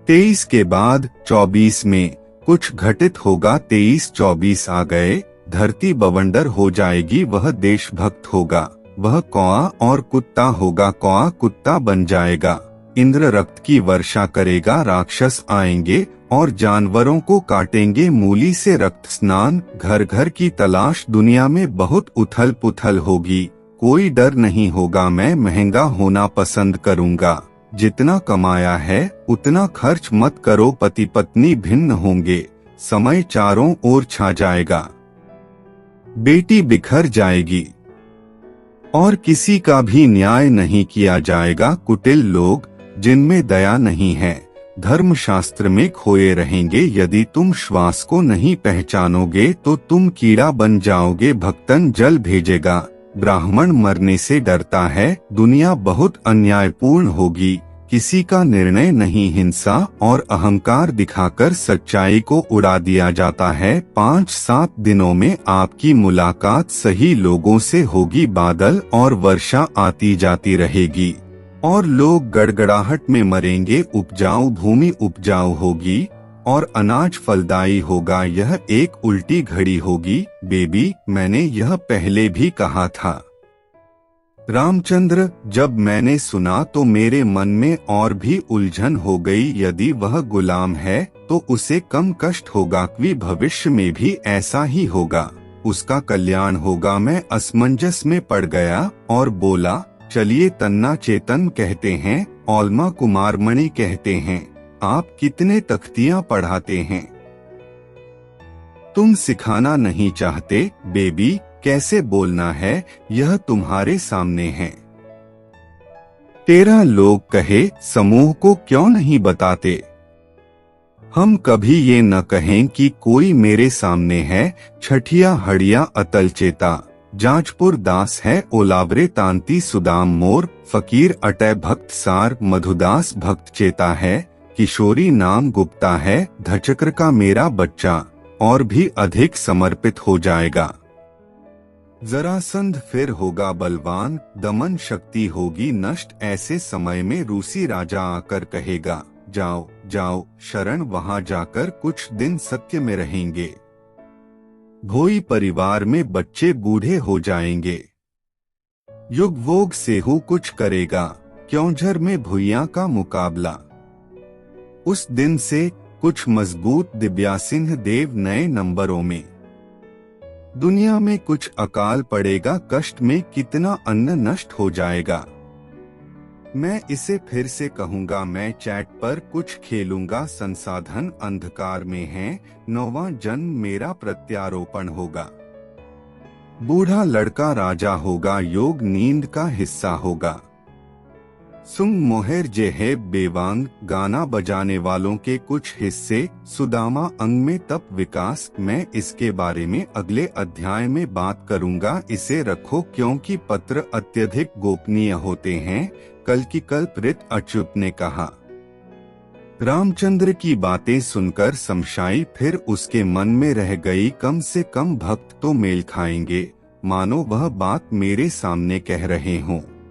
23 के बाद 24 में कुछ घटित होगा। 23-24 आ गए, धरती बवंडर हो जाएगी। वह देशभक्त होगा, वह कौआ और कुत्ता होगा, कौआ कुत्ता बन जाएगा। इंद्र रक्त की वर्षा करेगा, राक्षस आएंगे और जानवरों को काटेंगे। मूली से रक्त स्नान, घर घर की तलाश। दुनिया में बहुत उथल पुथल होगी, कोई डर नहीं होगा। मैं महंगा होना पसंद करूंगा, जितना कमाया है उतना खर्च मत करो। पति पत्नी भिन्न होंगे, समय चारों ओर छा जाएगा। बेटी बिखर जाएगी और किसी का भी न्याय नहीं किया जाएगा। कुटिल लोग, जिनमें दया नहीं है, धर्मशास्त्र में खोए रहेंगे। यदि तुम श्वास को नहीं पहचानोगे तो तुम कीड़ा बन जाओगे। भक्तन जल भेजेगा, ब्राह्मण मरने से डरता है। दुनिया बहुत अन्यायपूर्ण होगी, किसी का निर्णय नहीं। हिंसा और अहंकार दिखाकर सच्चाई को उड़ा दिया जाता है। 5-7 दिनों में आपकी मुलाकात सही लोगों से होगी। बादल और वर्षा आती जाती रहेगी और लोग गड़गड़ाहट में मरेंगे। उपजाऊ भूमि उपजाऊ होगी और अनाज फलदायी होगा। यह एक उल्टी घड़ी होगी। बेबी, मैंने यह पहले भी कहा था। रामचंद्र, जब मैंने सुना तो मेरे मन में और भी उलझन हो गई। यदि वह गुलाम है तो उसे कम कष्ट होगा कि भविष्य में भी ऐसा ही होगा, उसका कल्याण होगा। मैं असमंजस में पड़ गया और बोला, चलिए। तन्ना चेतन कहते हैं, औलमा कुमारमणि कहते हैं, आप कितने तख्तियां पढ़ाते हैं, तुम सिखाना नहीं चाहते। बेबी, कैसे बोलना है, यह तुम्हारे सामने है। 13 लोग कहे, समूह को क्यों नहीं बताते? हम कभी ये न कहें कि कोई मेरे सामने है। छठिया हड़िया अतल चेता, जाजपुर दास है ओलावरे तांती सुदाम मोर। फकीर अटय भक्त सार, मधुदास भक्त चेता है। किशोरी नाम गुप्ता है, धचक्र का मेरा बच्चा और भी अधिक समर्पित हो जाएगा। जरासंध फिर होगा बलवान, दमन शक्ति होगी नष्ट। ऐसे समय में रूसी राजा आकर कहेगा, जाओ जाओ शरण, वहां जाकर कुछ दिन सत्य में रहेंगे। भोई परिवार में बच्चे बूढ़े हो जाएंगे। युग वोग सेहू कुछ करेगा, क्योंझर में भुइयां का मुकाबला। उस दिन से कुछ मजबूत दिव्या सिंह देव नए नंबरों में। दुनिया में कुछ अकाल पड़ेगा, कष्ट में कितना अन्न नष्ट हो जाएगा। मैं इसे फिर से कहूंगा, मैं चैट पर कुछ खेलूंगा। संसाधन अंधकार में हैं, 9वां जन्म मेरा प्रत्यारोपण होगा। बूढ़ा लड़का राजा होगा, योग नींद का हिस्सा होगा। सुंग मोहर जेहेब बेवांग, गाना बजाने वालों के कुछ हिस्से। सुदामा अंग में तप विकास, मैं इसके बारे में अगले अध्याय में बात करूंगा। इसे रखो क्योंकि पत्र अत्यधिक गोपनीय होते हैं। कल की कल्पृत अच्युत ने कहा। रामचंद्र की बातें सुनकर समशाई फिर उसके मन में रह गई। कम से कम भक्त तो मेल खाएंगे, मानो वह बात मेरे सामने कह रहे हों।